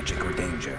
magic or danger.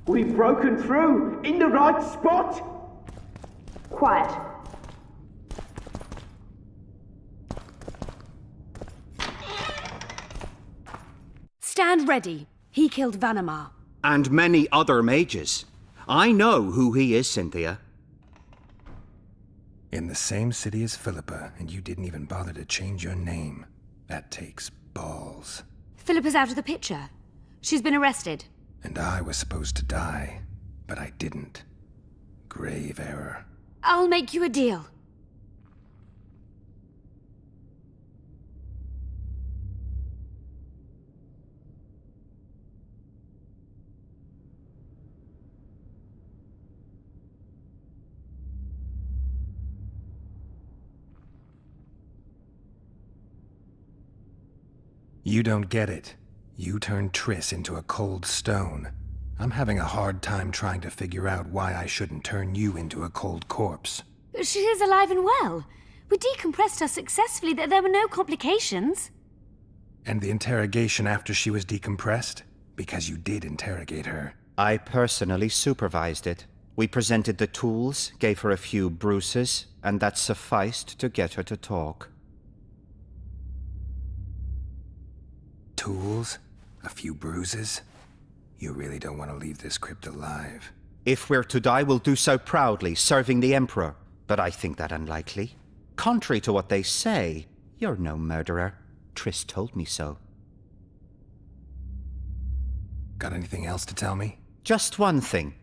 We've broken through in the right spot! Quiet. Stand ready. He killed Vanamar. And many other mages. I know who he is, Cynthia. In the same city as Philippa, and you didn't even bother to change your name. That takes balls. Philippa's out of the picture. She's been arrested. And I was supposed to die, but I didn't. Grave error. I'll make you a deal. You don't get it. You turned Triss into a cold stone. I'm having a hard time trying to figure out why I shouldn't turn you into a cold corpse. She is alive and well. We decompressed her successfully. There were no complications. And the interrogation after she was decompressed? Because you did interrogate her. I personally supervised it. We presented the tools, gave her a few bruises, and that sufficed to get her to talk. Tools? A few bruises? You really don't want to leave this crypt alive. If we're to die, we'll do so proudly, serving the Emperor. But I think that unlikely. Contrary to what they say, you're no murderer. Triss told me so. Got anything else to tell me? Just one thing.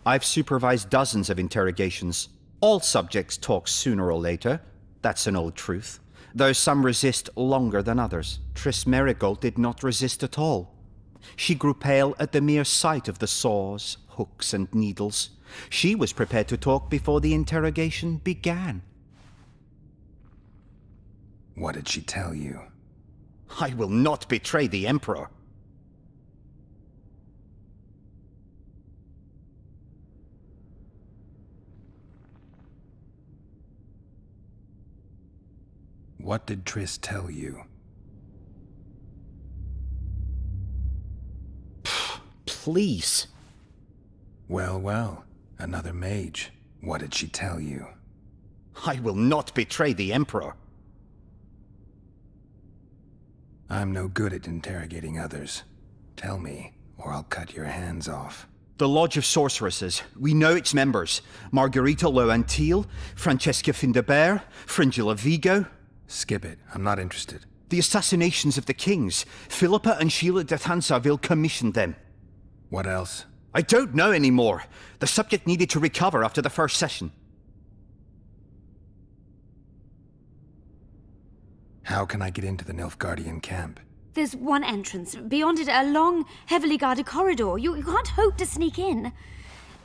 I've supervised dozens of interrogations. All subjects talk sooner or later. That's an old truth. Though some resist longer than others. Triss Merigold did not resist at all. She grew pale at the mere sight of the saws, hooks, and needles. She was prepared to talk before the interrogation began. What did she tell you? I will not betray the Emperor. What did Triss tell you? Please. Well, well. Another mage. What did she tell you? I will not betray the Emperor. I'm no good at interrogating others. Tell me, or I'll cut your hands off. The Lodge of Sorceresses. We know its members. Margarita Loantil, Francesca Findebert, Fringilla Vigo. Skip it. I'm not interested. The assassinations of the kings. Philippa and Sheila de Thansarville commissioned them. What else? I don't know anymore. The subject needed to recover after the first session. How can I get into the Nilfgaardian camp? There's one entrance. Beyond it, a long, heavily guarded corridor. You can't hope to sneak in.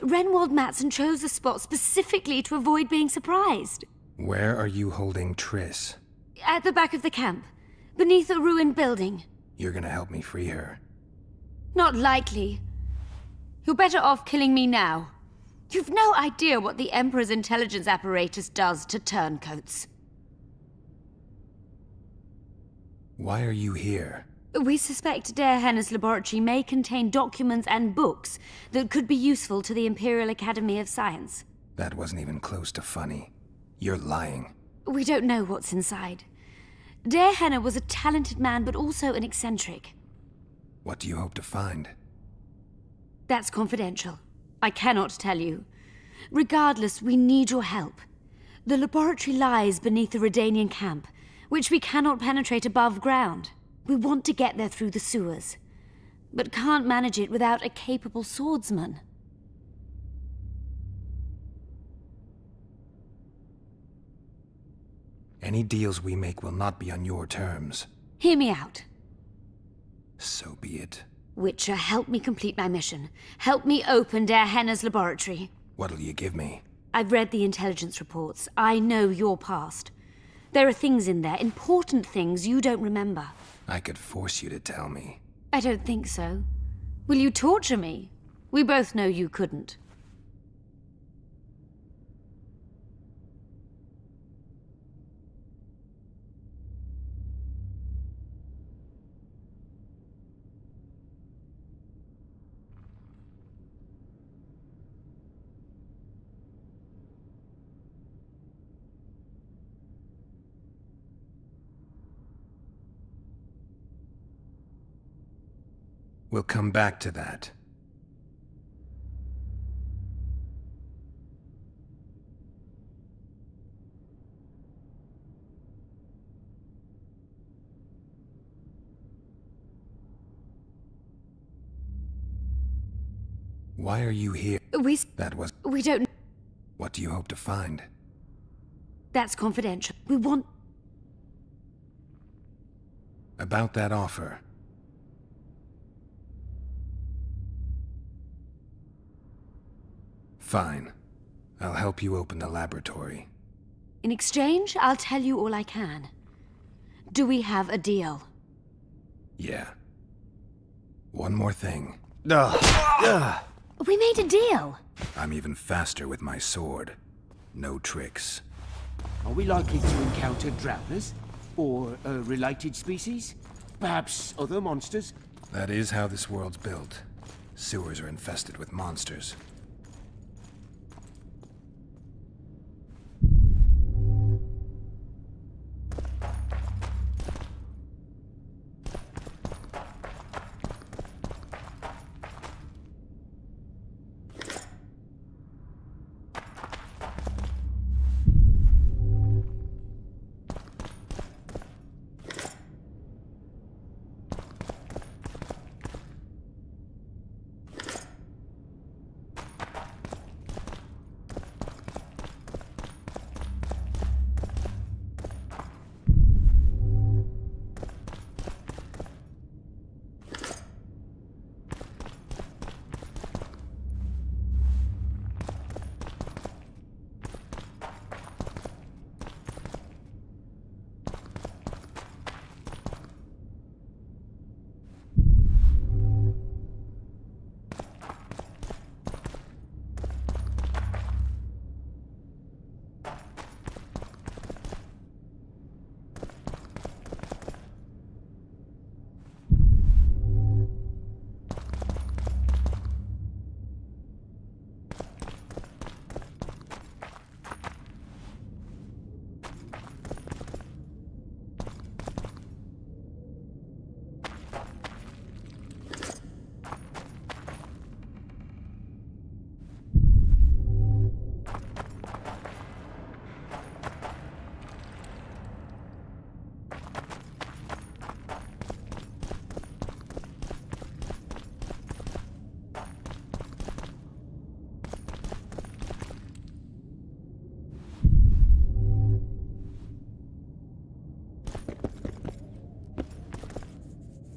Renwald Matson chose the spot specifically to avoid being surprised. Where are you holding Triss? At the back of the camp, beneath a ruined building. You're gonna help me free her. Not likely. You're better off killing me now. You've no idea what the Emperor's intelligence apparatus does to turncoats. Why are you here? We suspect Der Henner's laboratory may contain documents and books that could be useful to the Imperial Academy of Science. That wasn't even close to funny. You're lying. We don't know what's inside. Der Henner was a talented man, but also an eccentric. What do you hope to find? That's confidential. I cannot tell you. Regardless, we need your help. The laboratory lies beneath the Redanian camp, which we cannot penetrate above ground. We want to get there through the sewers, but can't manage it without a capable swordsman. Any deals we make will not be on your terms. Hear me out. So be it. Witcher, help me complete my mission. Help me open Der Henner's laboratory. What'll you give me? I've read the intelligence reports. I know your past. There are things in there, important things you don't remember. I could force you to tell me. I don't think so. Will you torture me? We both know you couldn't. We'll come back to that. Why are you here? We don't... What do you hope to find? That's confidential. We want... About that offer. Fine. I'll help you open the laboratory. In exchange, I'll tell you all I can. Do we have a deal? Yeah. One more thing. We made a deal. I'm even faster with my sword. No tricks. Are we likely to encounter drowners? Or a related species? Perhaps other monsters? That is how this world's built. Sewers are infested with monsters.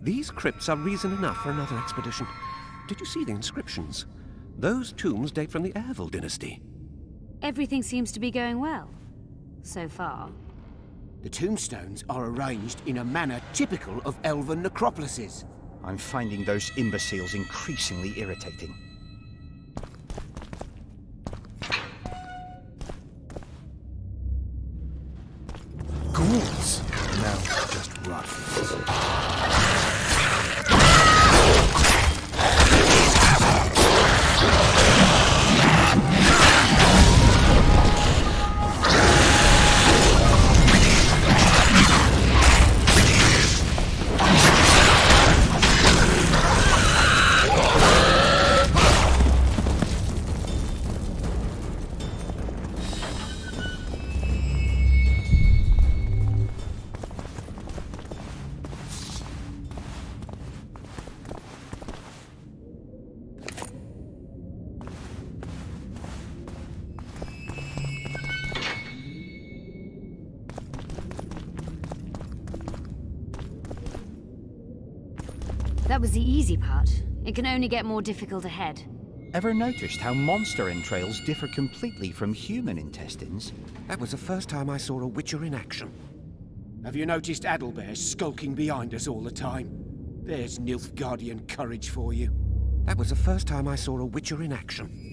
These crypts are reason enough for another expedition. Did you see the inscriptions? Those tombs date from the Iorveth dynasty. Everything seems to be going well. So far. The tombstones are arranged in a manner typical of elven necropolises. I'm finding those imbeciles increasingly irritating. Ghouls! No, just rot fields. That was the easy part. It can only get more difficult ahead. Ever noticed how monster entrails differ completely from human intestines? That was the first time I saw a Witcher in action. Have you noticed Adelbear skulking behind us all the time? There's Nilfgaardian courage for you. That was the first time I saw a Witcher in action.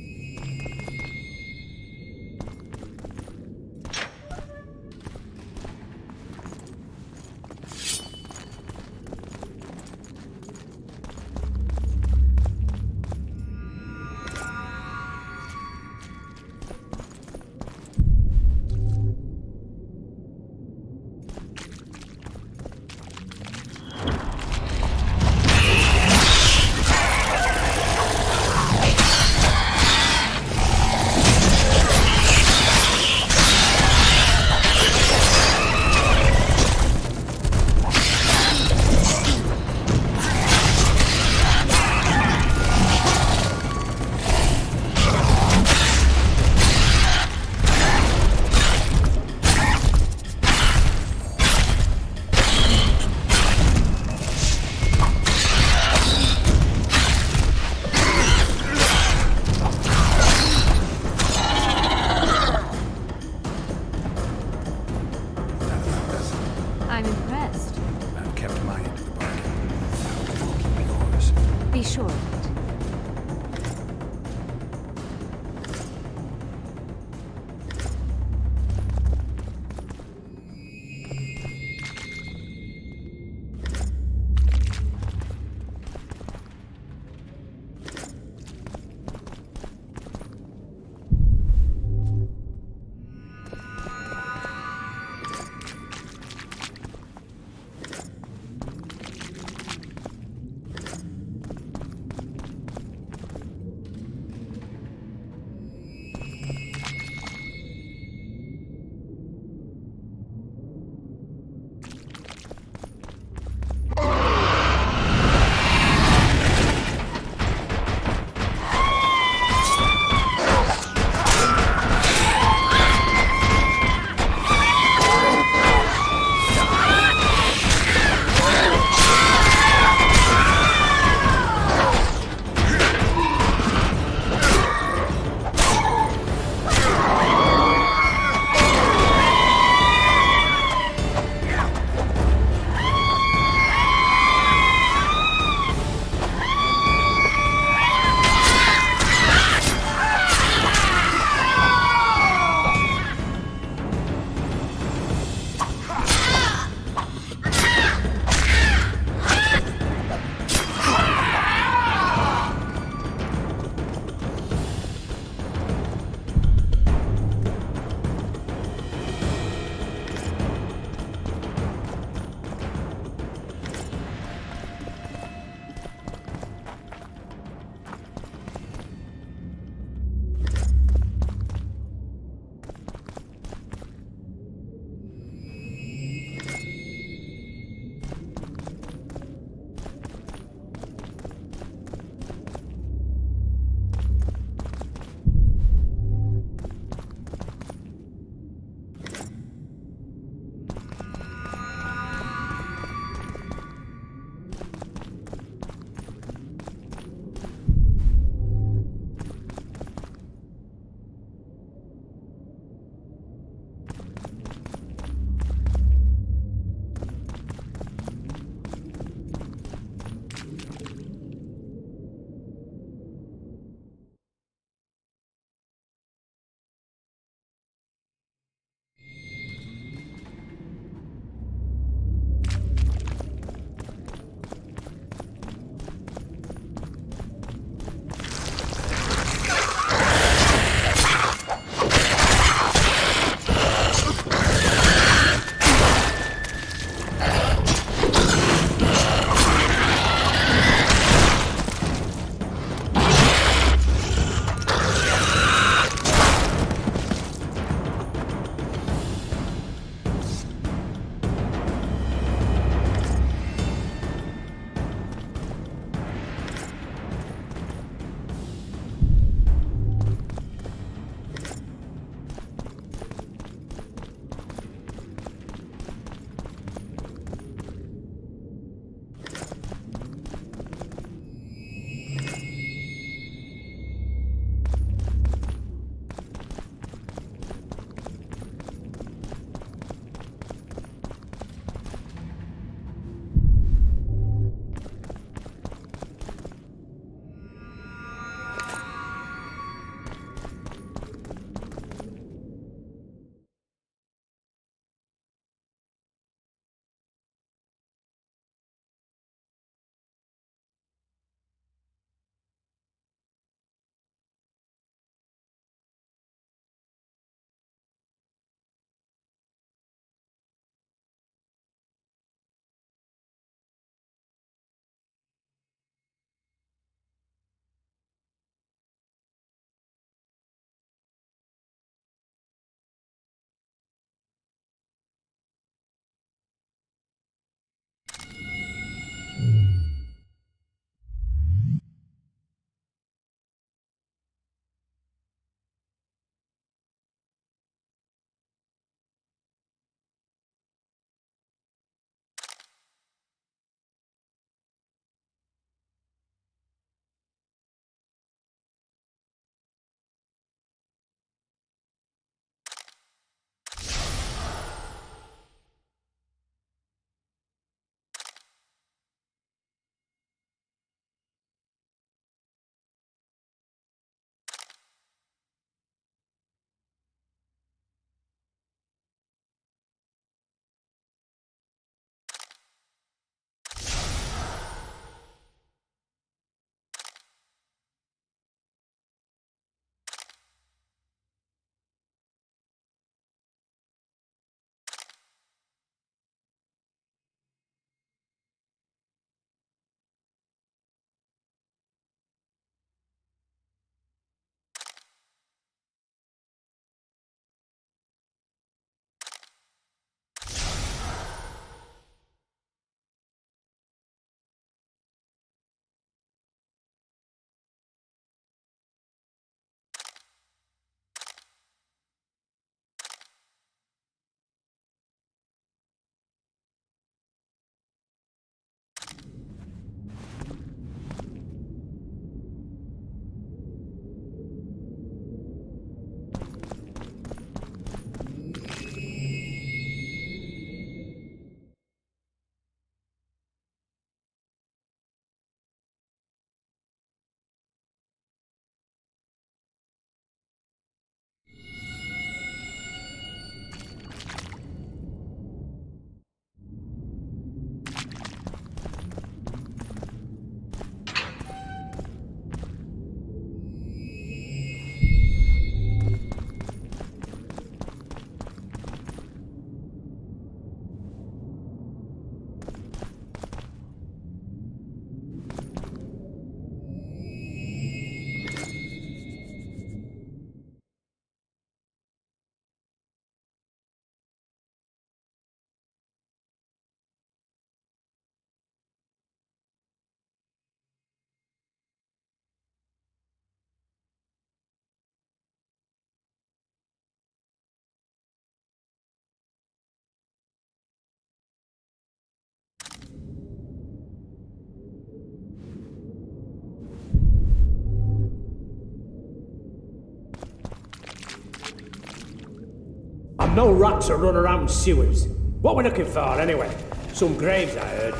And no rats are running around sewers. What we looking for, anyway? Some graves, I heard.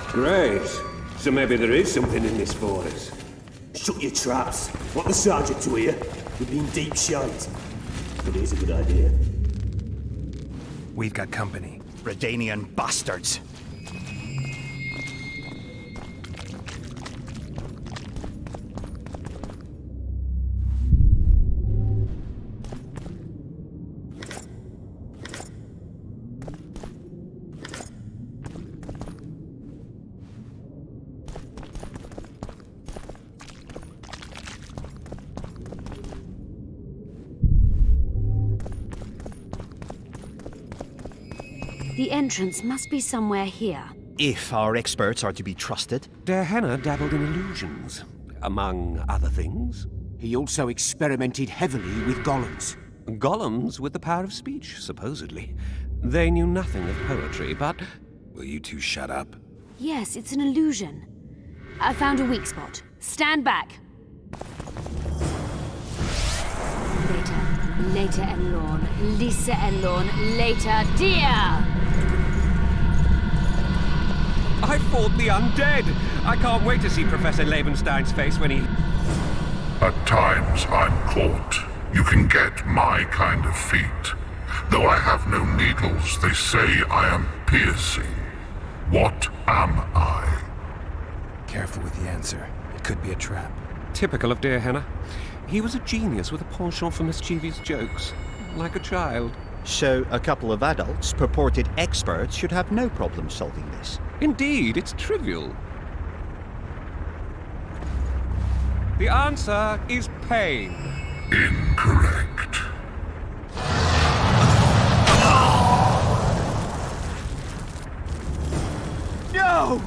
Graves? So maybe there is something in this for us. Shut your traps. Want the sergeant to hear? We'd be in deep shite. But here's a good idea. We've got company. Redanian bastards. The entrance must be somewhere here. If our experts are to be trusted. Der Henner dabbled in illusions, among other things. He also experimented heavily with golems. Golems with the power of speech, supposedly. They knew nothing of poetry, but... Will you two shut up? Yes, it's an illusion. I found a weak spot. Stand back. Later Elorn. Lisa Elorn. Later, dear! I fought the undead! I can't wait to see Professor Lebenstein's face when he... At times I'm caught. You can get my kind of feat. Though I have no needles, they say I am piercing. What am I? Careful with the answer. It could be a trap. Typical of Der Henner. He was a genius with a penchant for mischievous jokes, like a child. So a couple of adults, purported experts, should have no problem solving this. Indeed, it's trivial. The answer is pain. Incorrect. No!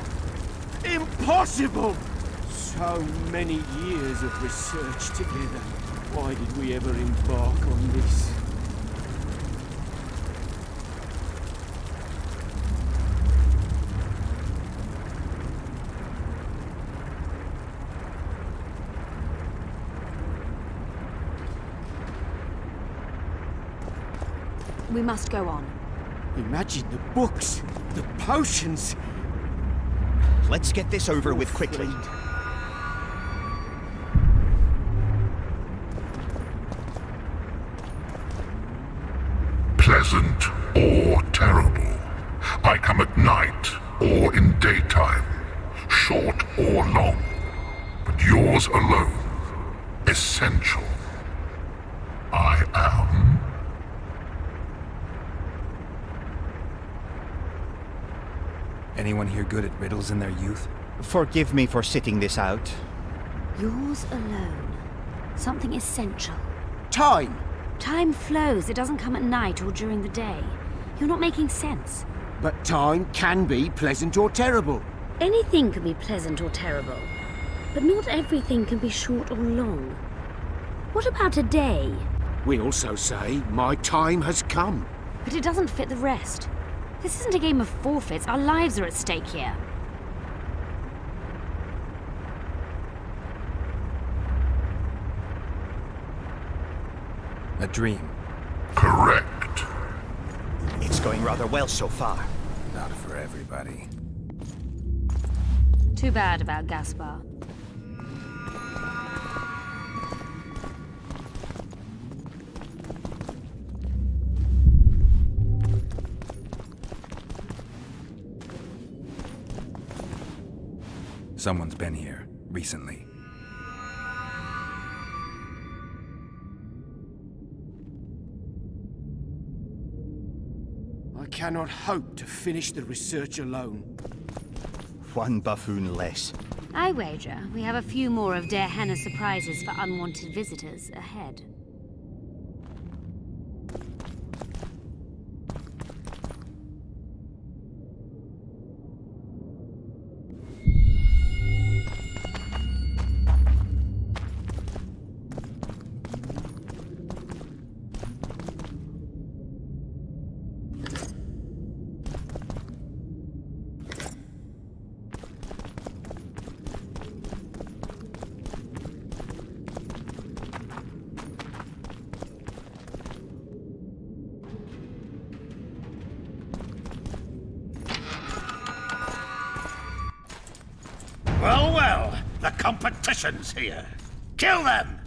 Impossible! So many years of research together. Why did we ever embark on this? We must go on. Imagine the books, the potions. Let's get this over with quickly. Pleasant or terrible. I come at night or in daytime, short or long. But yours alone, essential. I am... Anyone here good at riddles in their youth? Forgive me for sitting this out. Yours alone. Something essential. Time! Time flows. It doesn't come at night or during the day. You're not making sense. But time can be pleasant or terrible. Anything can be pleasant or terrible. But not everything can be short or long. What about a day? We also say, my time has come. But it doesn't fit the rest. This isn't a game of forfeits. Our lives are at stake here. A dream. correct. It's going rather well so far. Not for everybody. Too bad about Gaspar. Someone's been here recently. I cannot hope to finish the research alone. One buffoon less. I wager we have a few more of Der Henner's surprises for unwanted visitors ahead. competitions here. Kill them!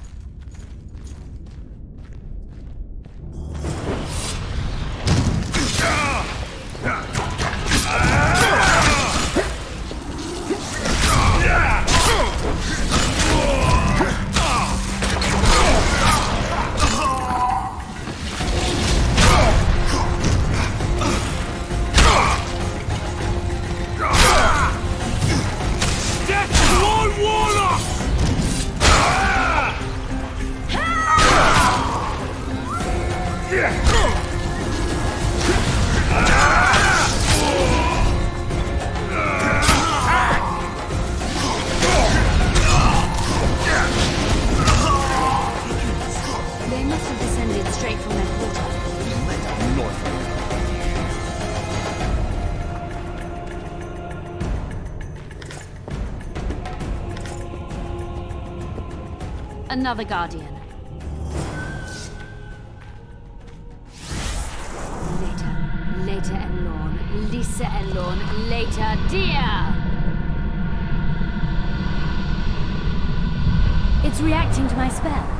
They must have descended straight from their quarter. Another Guardian. Later and Lorn. Lisa and Lorn. Later, dear! It's reacting to my spell.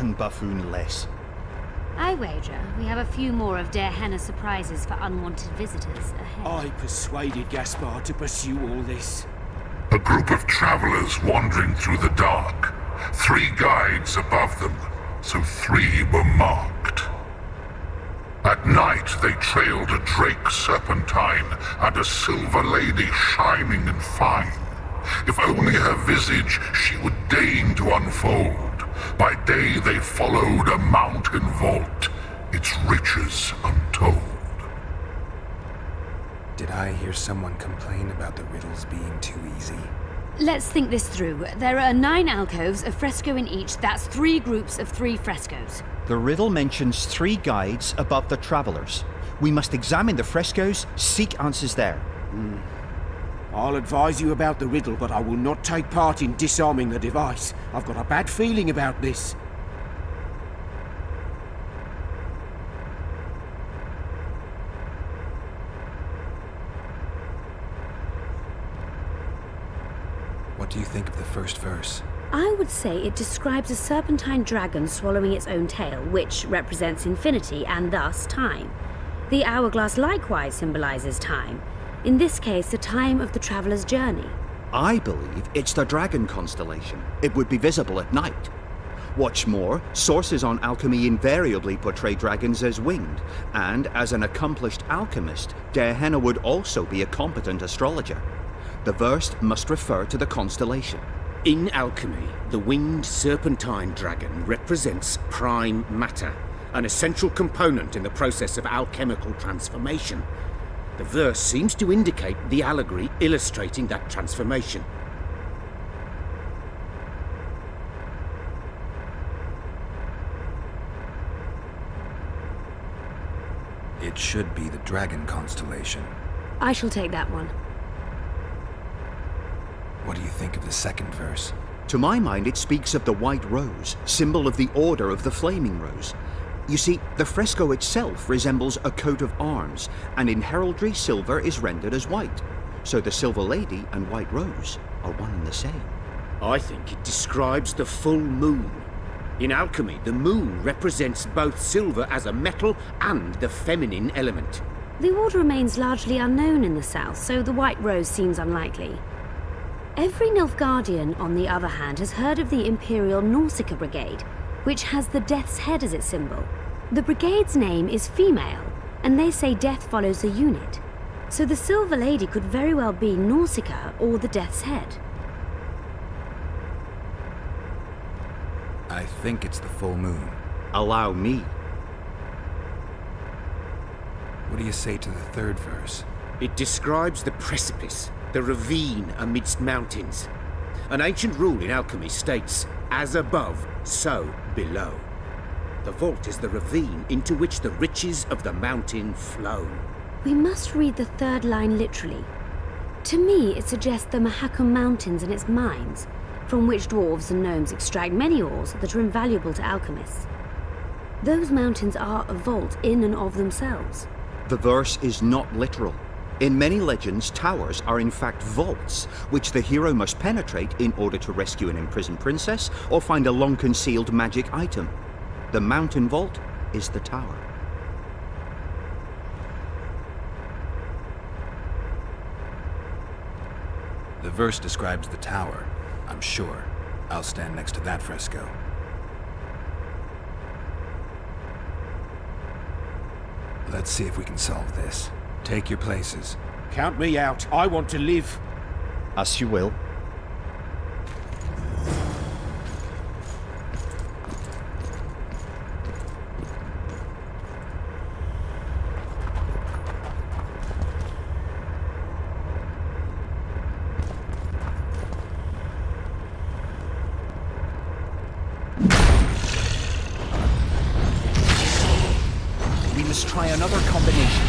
one buffoon less. I wager we have a few more of Der Henna's surprises for unwanted visitors ahead. I persuaded Gaspar to pursue all this. A group of travelers wandering through the dark. 3 guides above them, so 3 were marked. At night they trailed a drake serpentine and a silver lady shining and fine. If only her visage she would deign to unfold. By day they followed a mountain vault, its riches untold. Did I hear someone complain about the riddles being too easy? Let's think this through. There are 9 alcoves, a fresco in each. That's 3 groups of 3 frescoes. The riddle mentions 3 guides above the travelers. We must examine the frescoes, seek answers there. I'll advise you about the riddle, but I will not take part in disarming the device. I've got a bad feeling about this. What do you think of the first verse? I would say it describes a serpentine dragon swallowing its own tail, which represents infinity and thus time. The hourglass likewise symbolizes time. In this case, the time of the traveler's journey. I believe it's the dragon constellation. It would be visible at night. What's more, sources on alchemy invariably portray dragons as winged, and as an accomplished alchemist, Der Henna would also be a competent astrologer. The verse must refer to the constellation. In alchemy, the winged serpentine dragon represents prime matter, an essential component in the process of alchemical transformation. The verse seems to indicate the allegory illustrating that transformation. It should be the dragon constellation. I shall take that one. What do you think of the second verse? To my mind, it speaks of the white rose, symbol of the Order of the Flaming Rose. You see, the fresco itself resembles a coat of arms, and in heraldry silver is rendered as white. So the Silver Lady and White Rose are one and the same. I think it describes the full moon. In alchemy, the moon represents both silver as a metal and the feminine element. The order remains largely unknown in the south, so the White Rose seems unlikely. Every Nilfgaardian, on the other hand, has heard of the Imperial Nausicaa Brigade, which has the Death's Head as its symbol. The brigade's name is female, and they say death follows the unit. So the Silver Lady could very well be Nausicaa or the Death's Head. I think it's the full moon. Allow me. What do you say to the third verse? It describes the precipice, the ravine amidst mountains. An ancient rule in alchemy states, as above, so below. The vault is the ravine into which the riches of the mountain flow. We must read the third line literally. To me, it suggests the Mahakam Mountains and its mines, from which dwarves and gnomes extract many ores that are invaluable to alchemists. Those mountains are a vault in and of themselves. The verse is not literal. In many legends, towers are in fact vaults, which the hero must penetrate in order to rescue an imprisoned princess or find a long-concealed magic item. The mountain vault is the tower. The verse describes the tower, I'm sure. I'll stand next to that fresco. Let's see if we can solve this. Take your places. Count me out. I want to live. As you will. We must try another combination.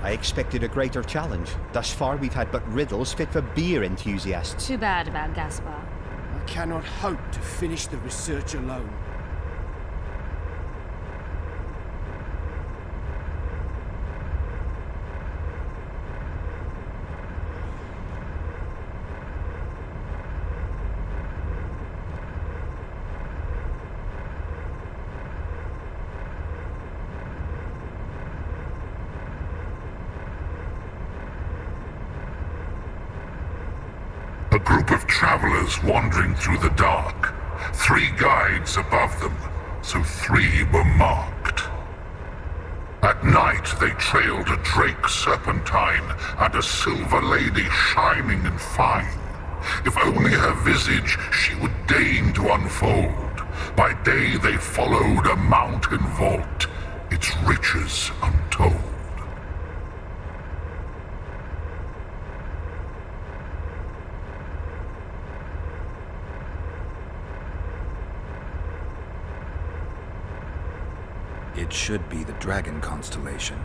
I expected a greater challenge. Thus far, we've had but riddles fit for beer enthusiasts. Too bad about Gaspar. I cannot hope to finish the research alone. A group of travelers wandering through the dark. 3 guides above them, so 3 were marked. At night they trailed a drake serpentine and a silver lady shining and fine. If only her visage she would deign to unfold. By day they followed a mountain vault, its riches untold. It should be the Dragon constellation.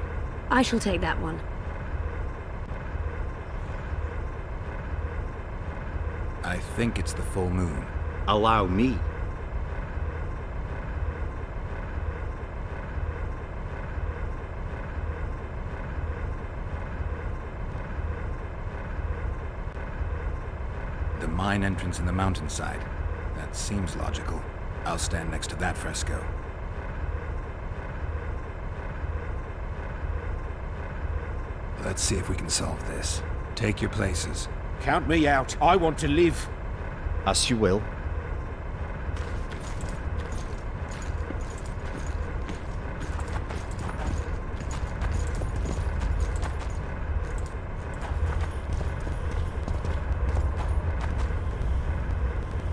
I shall take that one. I think it's the full moon. Allow me. The mine entrance in the mountainside. That seems logical. I'll stand next to that fresco. Let's see if we can solve this. Take your places. Count me out. I want to live. As you will.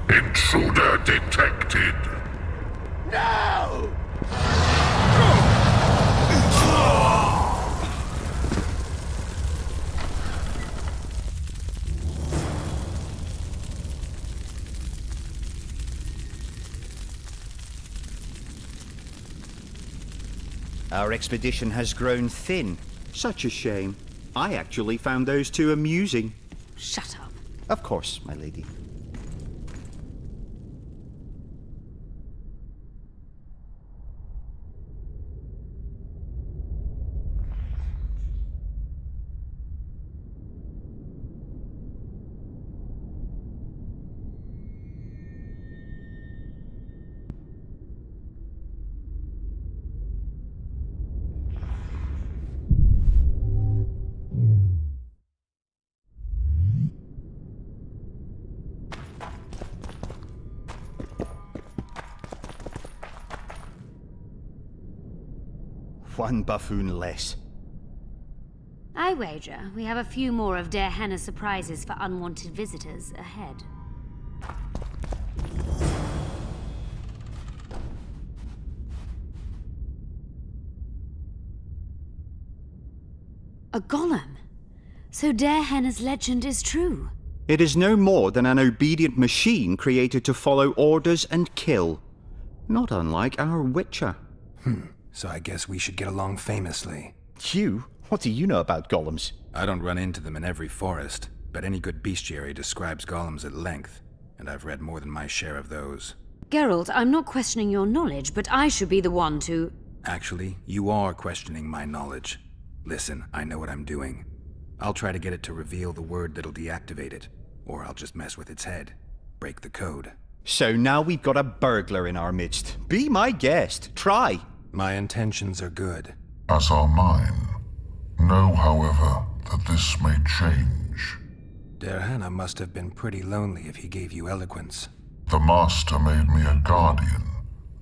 Intruder detected. No! Our expedition has grown thin. Such a shame. I actually found those 2 amusing. Shut up. Of course, my lady. One buffoon less. I wager we have a few more of Der Henne's surprises for unwanted visitors ahead. A golem? So Der Henne's legend is true? It is no more than an obedient machine created to follow orders and kill. Not unlike our Witcher. So I guess we should get along famously. You? What do you know about golems? I don't run into them in every forest, but any good bestiary describes golems at length, and I've read more than my share of those. Geralt, I'm not questioning your knowledge, but I should be the one to... Actually, you are questioning my knowledge. Listen, I know what I'm doing. I'll try to get it to reveal the word that'll deactivate it, or I'll just mess with its head. Break the code. So now we've got a burglar in our midst. Be my guest. Try. My intentions are good. As are mine. Know, however, that this may change. Der Henne must have been pretty lonely if he gave you eloquence. The Master made me a guardian.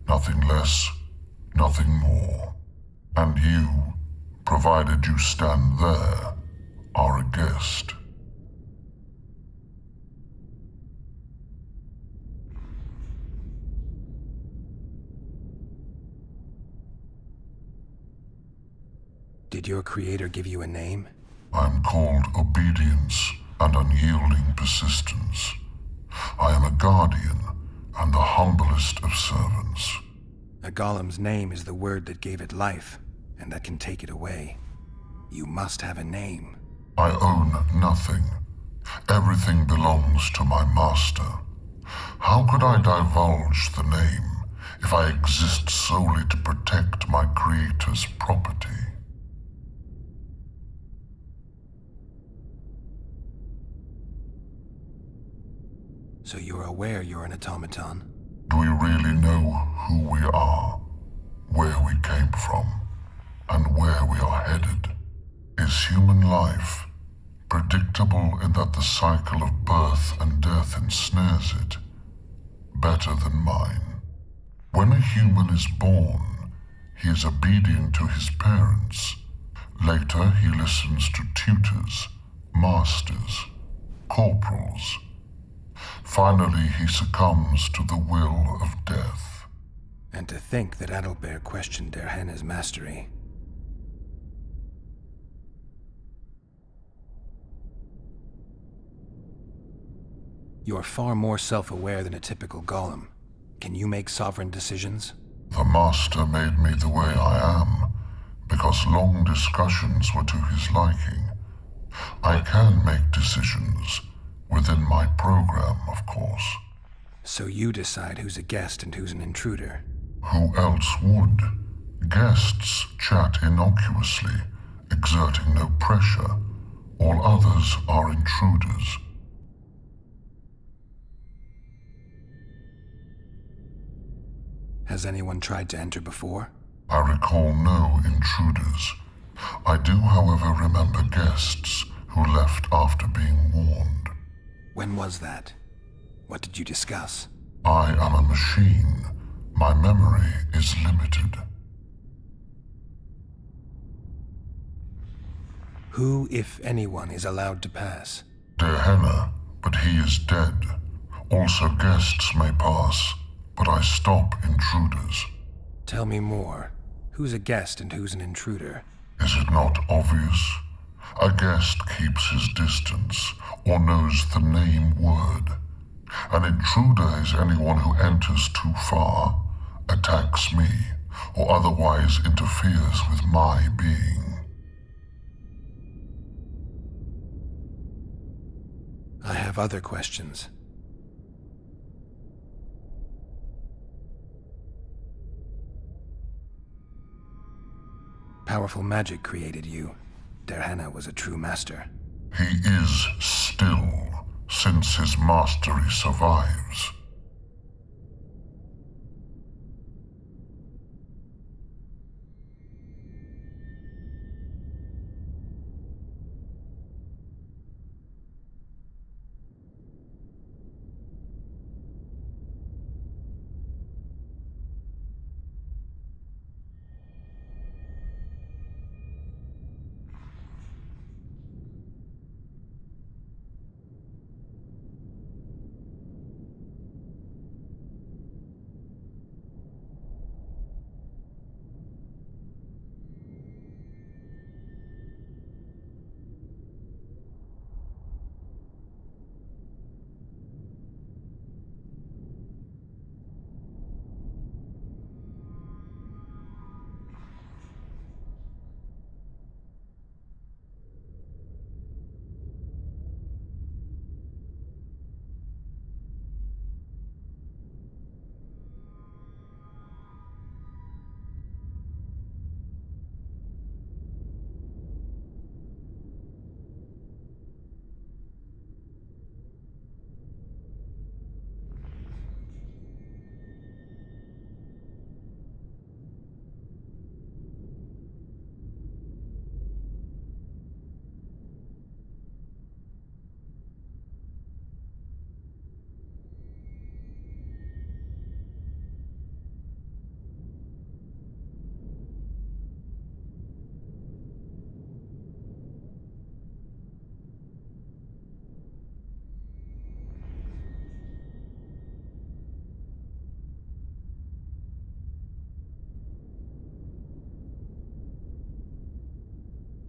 Nothing less, nothing more. And you, provided you stand there, are a guest. Did your creator give you a name? I'm called obedience and unyielding persistence. I am a guardian and the humblest of servants. A golem's name is the word that gave it life, and that can take it away. You must have a name. I own nothing. Everything belongs to my master. How could I divulge the name if I exist solely to protect my creator's property? So you're aware you're an automaton? Do we really know who we are, where we came from, and where we are headed? Is human life predictable in that the cycle of birth and death ensnares it, better than mine? When a human is born, he is obedient to his parents. Later, he listens to tutors, masters, corporals. Finally, he succumbs to the will of death. And to think that Adalbert questioned Derhenna's mastery. You're far more self-aware than a typical golem. Can you make sovereign decisions? The master made me the way I am, because long discussions were to his liking. I can make decisions, within my program, of course. So you decide who's a guest and who's an intruder? Who else would? Guests chat innocuously, exerting no pressure. All others are intruders. Has anyone tried to enter before? I recall no intruders. I do, however, remember guests who left after being warned. When was that? What did you discuss? I am a machine. My memory is limited. Who, if anyone, is allowed to pass? Derhenna, but he is dead. Also guests may pass, but I stop intruders. Tell me more. Who's a guest and who's an intruder? Is it not obvious? A guest keeps his distance, or knows the name word. An intruder is anyone who enters too far, attacks me, or otherwise interferes with my being. I have other questions. Powerful magic created you. Derhenna was a true master. He is still, since his mastery survives.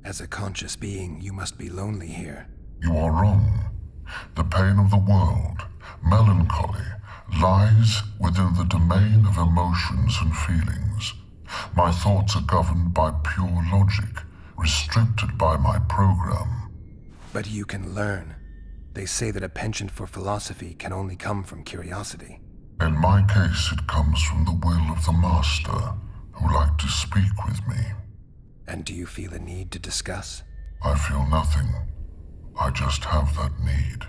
As a conscious being, you must be lonely here. You are wrong. The pain of the world, melancholy, lies within the domain of emotions and feelings. My thoughts are governed by pure logic, restricted by my program. But you can learn. They say that a penchant for philosophy can only come from curiosity. In my case, it comes from the will of the Master, who like to speak with me. And do you feel a need to discuss? I feel nothing. I just have that need.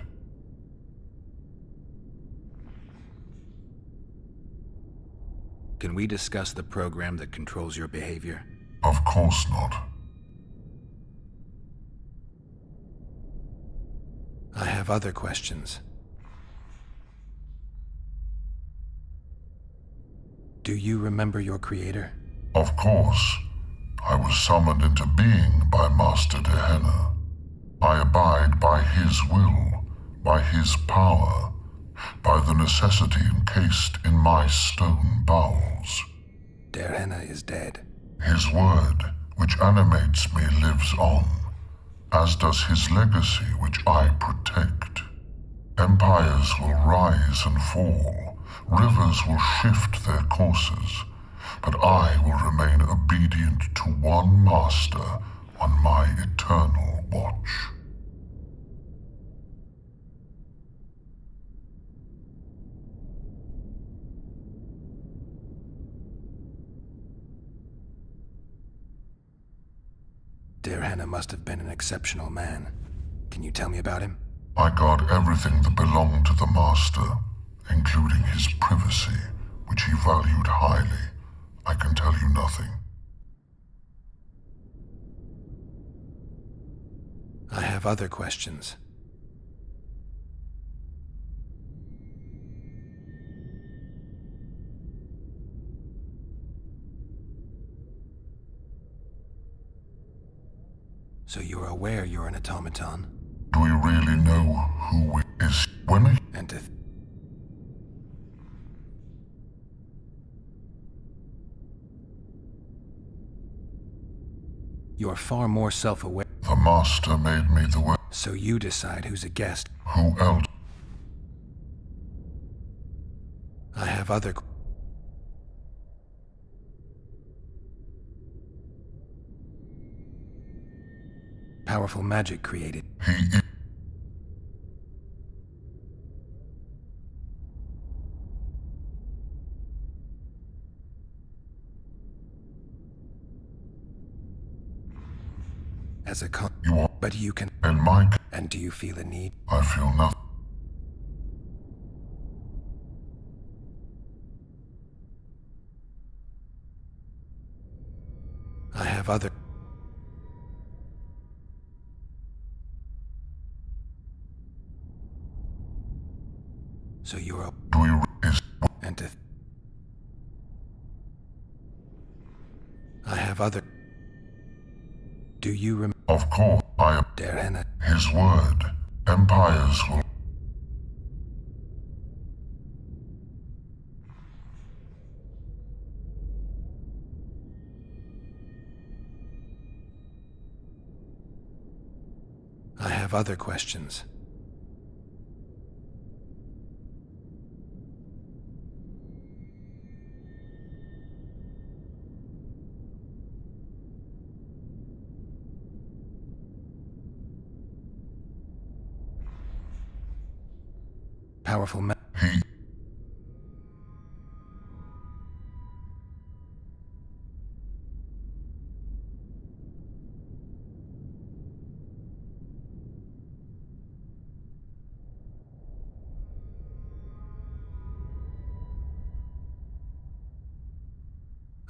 Can we discuss the program that controls your behavior? Of course not. I have other questions. Do you remember your creator? Of course. I was summoned into being by Master Dehenna. I abide by his will, by his power, by the necessity encased in my stone bowels. Dehenna is dead. His word, which animates me, lives on, as does his legacy, which I protect. Empires will rise and fall, rivers will shift their courses, but I will remain obedient to one master on my eternal watch. Dehenna must have been an exceptional man. Can you tell me about him? I guard everything that belonged to the Master, including his privacy, which he valued highly. I can tell you nothing. I have other questions. So you're aware you're an automaton? Do we really know who is when? And to you're far more self-aware. The Master made me the way. So you decide who's a guest. Who else? I have other... Powerful magic created. He is. As a con... You are. But you can... And Mike, And do you feel a need? I feel nothing. I have other... So you're a... Do you is And to... I have other... Do you remember... of course I am Dehenna? his word. Empires will. I have other questions. Powerful ma... He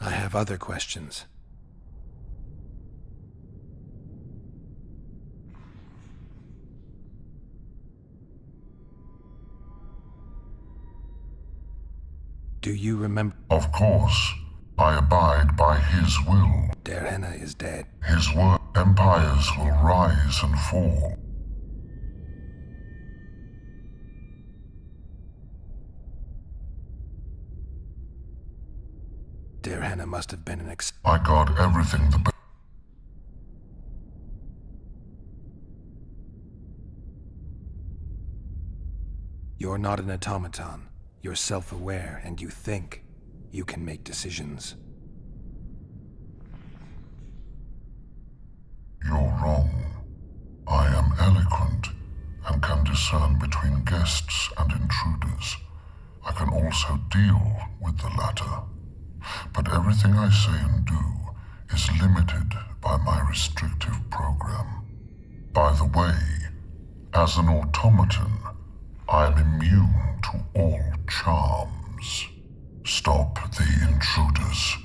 I have other questions. Do you remember... of course I abide by his will. Dehenna is dead. His word. Empires will rise and fall. Dehenna must have been an I guard everything the. You're not an automaton. You're self-aware, and you think. You can make decisions. wrong. I am eloquent and can discern between guests and intruders. I can also deal with the latter. But everything I say and do is limited by my restrictive program. By the way, as an automaton, I am immune to all charms. Stop the intruders.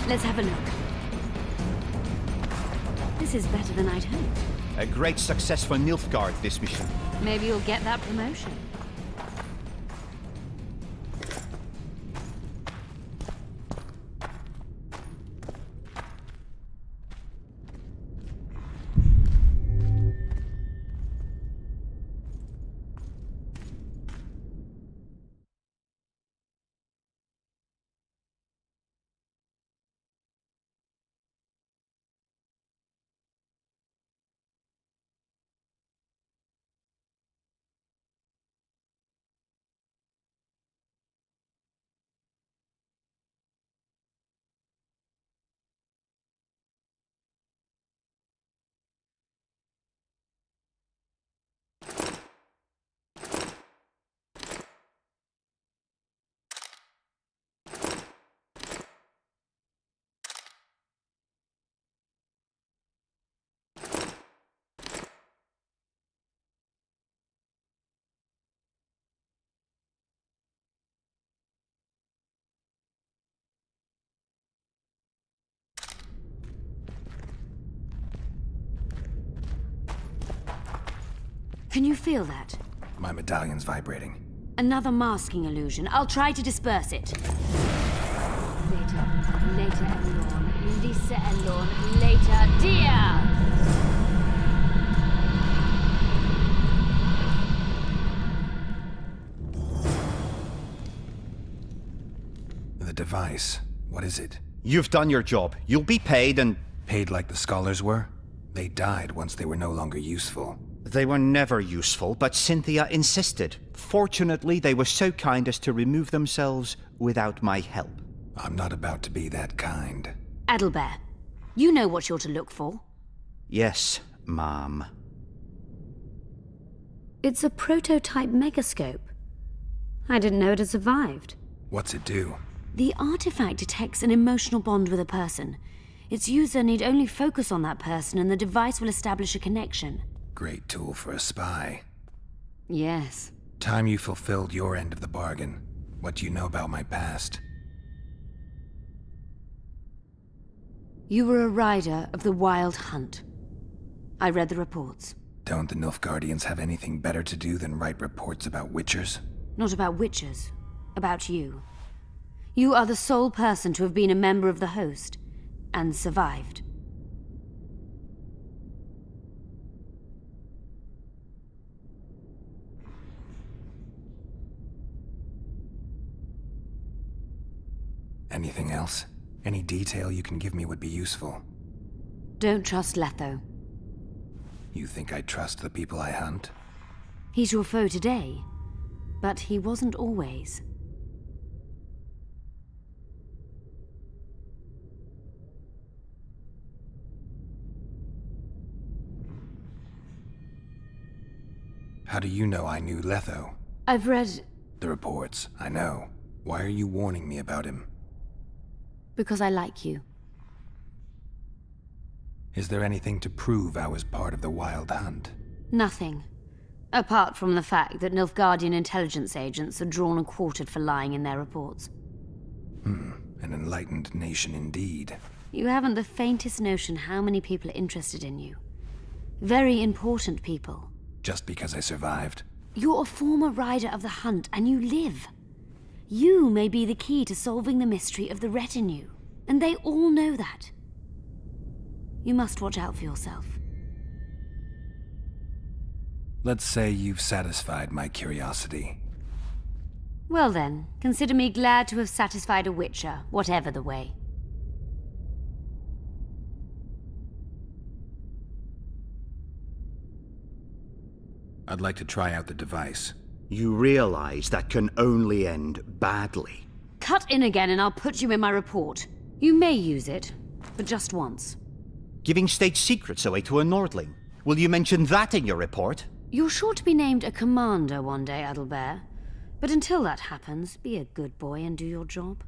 Let's have a look. This is better than I'd hoped. A great success for Nilfgaard, this mission. Maybe you'll get that promotion. Can you feel that? My medallion's vibrating. Another masking illusion. I'll try to disperse it. Later, Elorn. Lisa Elorn. Later, dear! The device. What is it? You've done your job. You'll be paid and... Paid like the scholars were? They died once they were no longer useful. They were never useful, but Cynthia insisted. Fortunately, they were so kind as to remove themselves without my help. I'm not about to be that kind. Adelbert, you know what you're to look for. Yes, Mom. It's a prototype megascope. I didn't know it had survived. What's it do? The artifact detects an emotional bond with a person. Its user need only focus on that person and the device will establish a connection. Great tool for a spy. Yes. Time you fulfilled your end of the bargain. What do you know about my past? You were a rider of the Wild Hunt. I read the reports. Don't the Nilfgaardians have anything better to do than write reports about witchers? Not about witchers. About you. You are the sole person to have been a member of the host, and survived. Anything else? Any detail you can give me would be useful. Don't trust Letho. You think I trust the people I hunt? He's your foe today, but he wasn't always. How do you know I knew Letho? I've read... The reports, I know. Why are you warning me about him? Because I like you. Is there anything to prove I was part of the Wild Hunt? Nothing. Apart from the fact that Nilfgaardian intelligence agents are drawn and quartered for lying in their reports. An enlightened nation indeed. You haven't the faintest notion how many people are interested in you. Very important people. Just because I survived. You're a former rider of the hunt, and you live. You may be the key to solving the mystery of the retinue, and they all know that. You must watch out for yourself. Let's say you've satisfied my curiosity. Well then, consider me glad to have satisfied a witcher, whatever the way. I'd like to try out the device. You realize that can only end badly. Cut in again and I'll put you in my report. You may use it, but just once. Giving state secrets away to a Nordling. Will you mention that in your report? You're sure to be named a commander one day, Adalbert. But until that happens, be a good boy and do your job.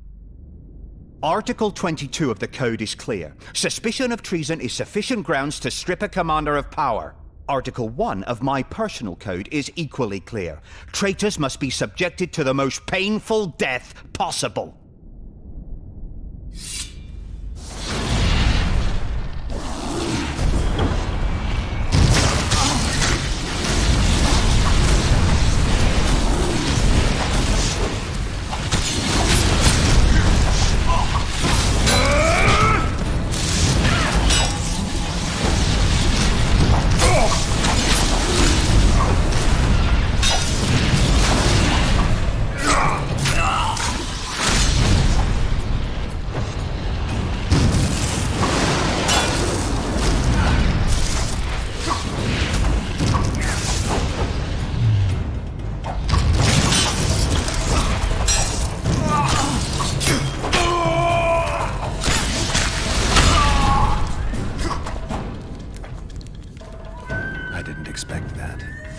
Article 22 of the Code is clear. Suspicion of treason is sufficient grounds to strip a commander of power. Article 1 of my personal code is equally clear. Traitors must be subjected to the most painful death possible.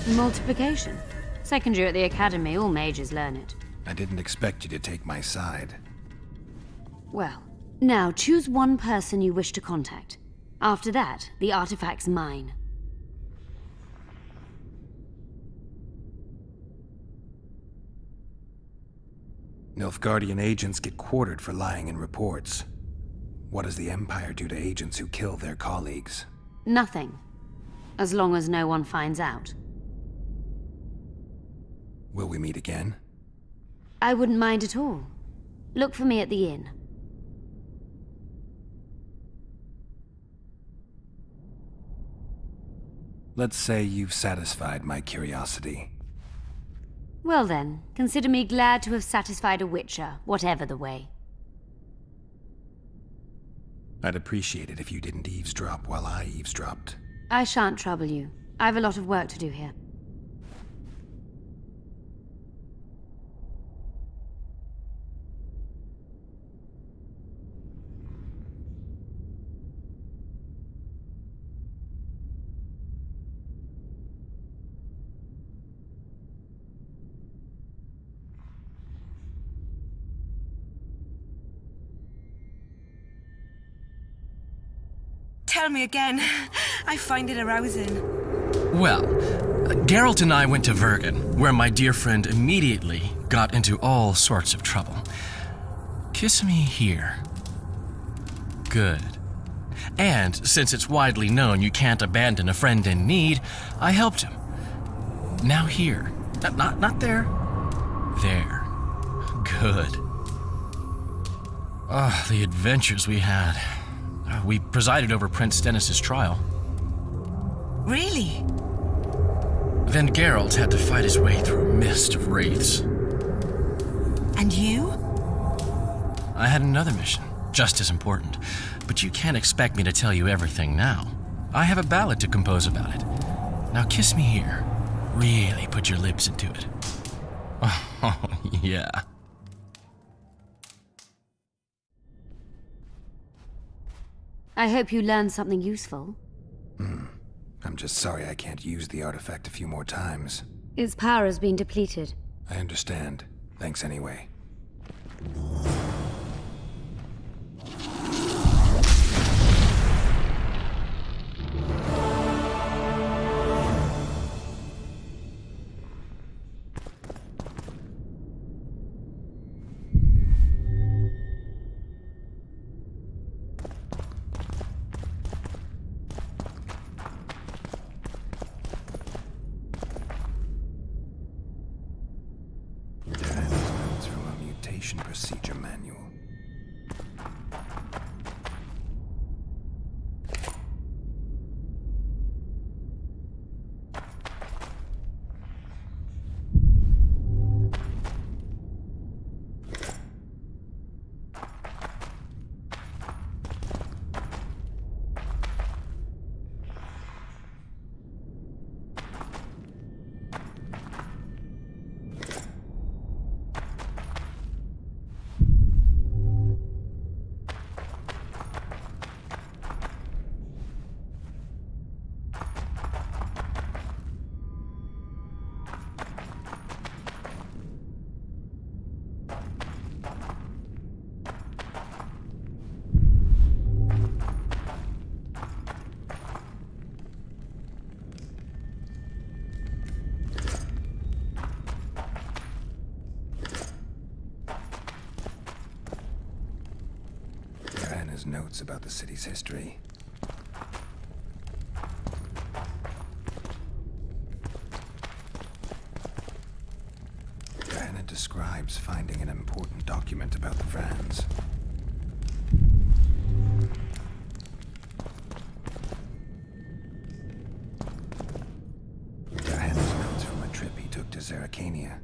Multiplication. Second year at the academy, all mages learn it. I didn't expect you to take my side. Well, now choose one person you wish to contact. After that, the artifact's mine. Nilfgaardian agents get quartered for lying in reports. What does the Empire do to agents who kill their colleagues? Nothing. As long as no one finds out. Will we meet again? I wouldn't mind at all. Look for me at the inn. Let's say you've satisfied my curiosity. Well then, consider me glad to have satisfied a witcher, whatever the way. I'd appreciate it if you didn't eavesdrop while I eavesdropped. I shan't trouble you. I have a lot of work to do here. Tell me again. I find it arousing. Well, Geralt and I went to Vergen, where my dear friend immediately got into all sorts of trouble. Kiss me here. Good. And since it's widely known you can't abandon a friend in need, I helped him. Now here. Not there. There. Good. Ah, the adventures we had. We presided over Prince Stennis' trial. Really? Then Geralt had to fight his way through a mist of wraiths. And you? I had another mission, just as important. But you can't expect me to tell you everything now. I have a ballad to compose about it. Now kiss me here. Really put your lips into it. Oh, yeah. I hope you learned something useful. I'm just sorry I can't use the artifact a few more times. Its power has been depleted. I understand. Thanks anyway. notes about the city's history. Diana describes finding an important document about the Vrans. Diana's notes from a trip he took to Zerrikania.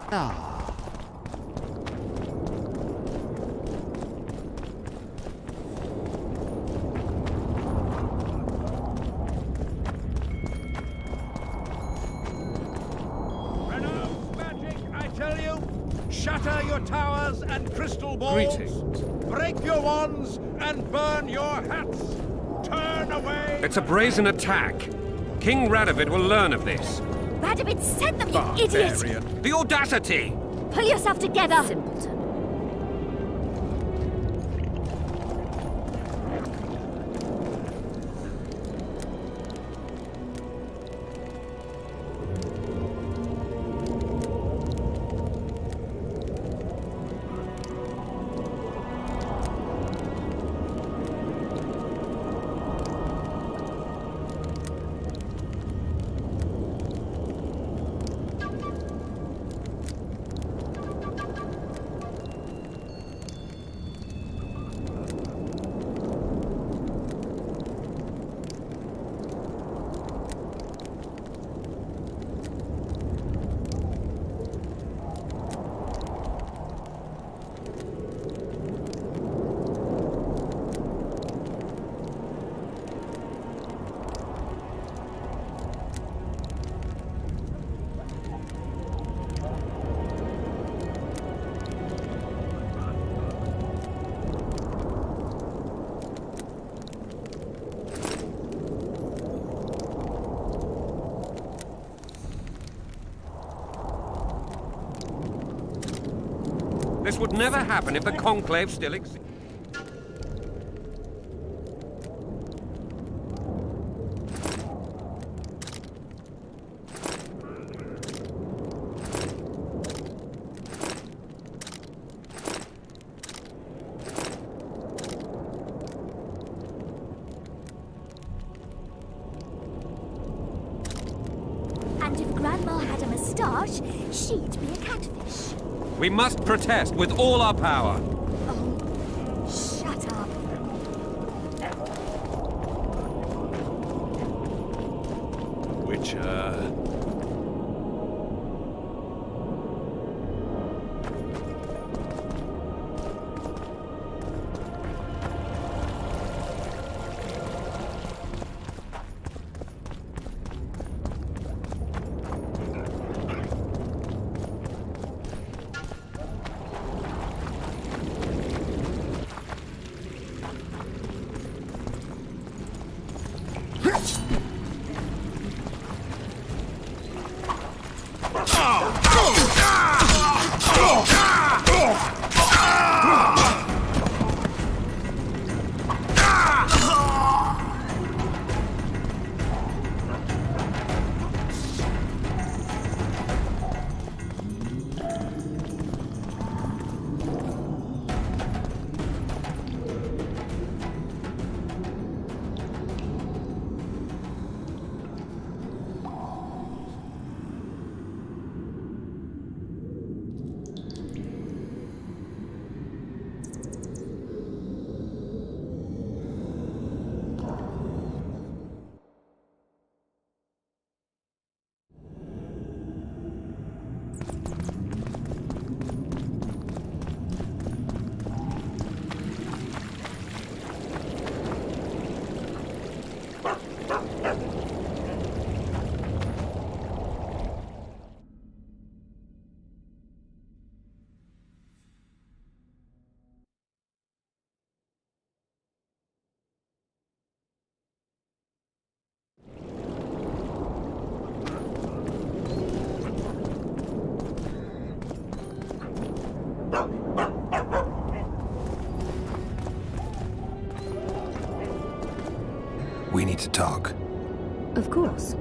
Ah. Tell you, shatter your towers and crystal balls. Greetings. Break your wands and burn your hats. Turn away. It's a brazen attack. King Radovid will learn of this. Radovid sent them, you idiot! The audacity! Pull yourself together! Simpleton. This would never happen if the Conclave still existed. And if Grandma had a moustache, she'd be a catfish. We must protest with all our power. Oh, shut up. Witcher. We need to talk. Of course.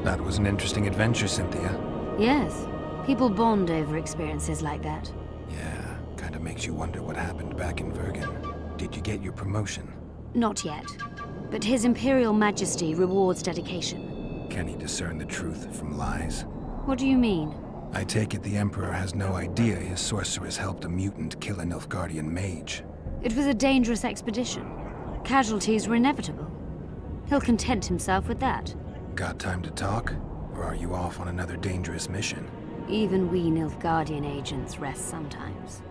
That was an interesting adventure, Cynthia. Yes. People bond over experiences like that. Yeah, kinda makes you wonder what happened back in Vergen. Did you get your promotion? Not yet. but His Imperial Majesty rewards dedication. Can he discern the truth from lies? What do you mean? I take it the Emperor has no idea his sorceress helped a mutant kill a Nilfgaardian mage. It was a dangerous expedition. Casualties were inevitable. He'll content himself with that. Got time to talk? Or are you off on another dangerous mission? Even we Nilfgaardian agents rest sometimes.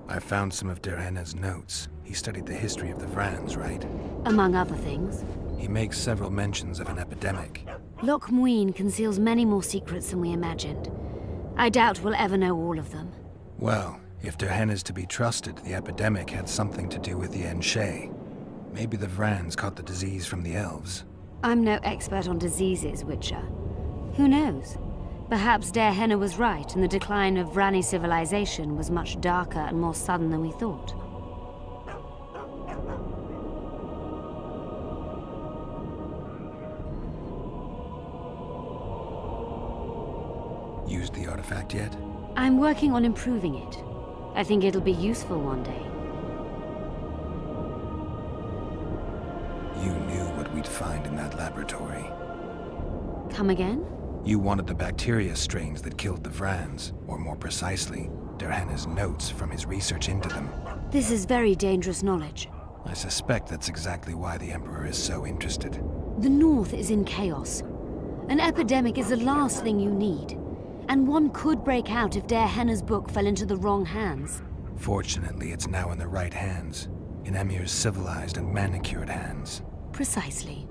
I found some of Derhenna's notes. He studied the history of the Vrans, right? Among other things. He makes several mentions of an epidemic. Loch Muin conceals many more secrets than we imagined. I doubt we'll ever know all of them. Well, if Derhenna's to be trusted, the epidemic had something to do with the Enshe. Maybe the Vrans caught the disease from the elves. I'm no expert on diseases, Witcher. Who knows? Perhaps Derhenna was right, and the decline of Vrani civilization was much darker and more sudden than we thought. Used the artifact yet? I'm working on improving it. I think it'll be useful one day. You knew what we'd find in that laboratory. Come again? You wanted the bacteria strains that killed the Vrans, or more precisely, Derhenna's notes from his research into them. This is very dangerous knowledge. I suspect that's exactly why the Emperor is so interested. The North is in chaos. An epidemic is the last thing you need. And one could break out if Derhenna's book fell into the wrong hands. Fortunately, it's now in the right hands. In Emir's civilized and manicured hands. Precisely.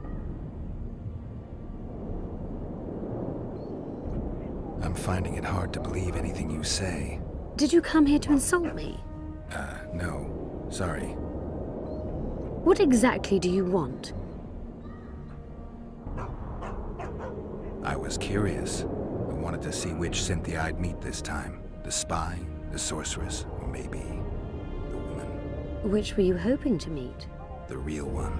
I'm finding it hard to believe anything you say. Did you come here to insult me? No. Sorry. What exactly do you want? I was curious. I wanted to see which Cynthia I'd meet this time. The spy, the sorceress, or maybe the woman. Which were you hoping to meet? The real one.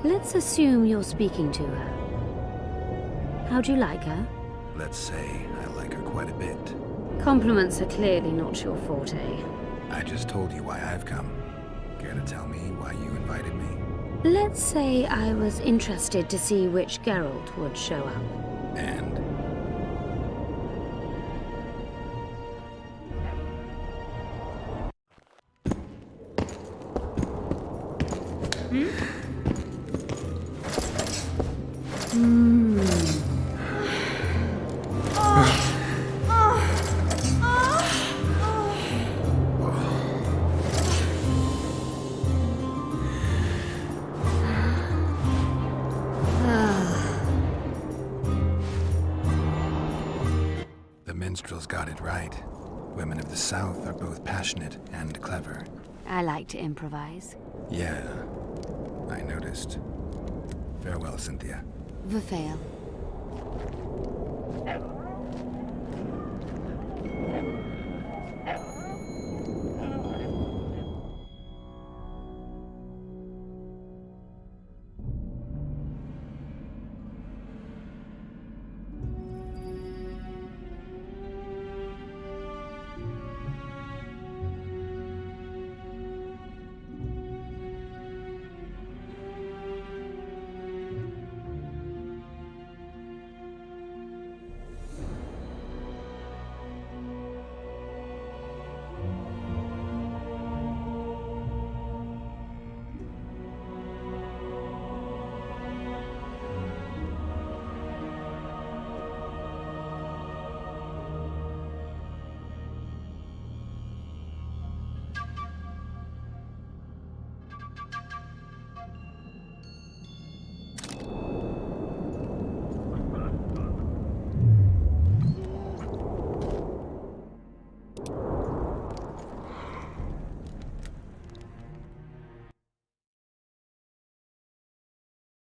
Let's assume you're speaking to her. How do you like her? Let's say I like her quite a bit. Compliments are clearly not your forte. I just told you why I've come. Care to tell me why you invited me? Let's say I was interested to see which Geralt would show up. And? The minstrels got it right. Women of the South are both passionate and clever. I like to improvise. Yeah, I noticed. Farewell, Cynthia. Verfail.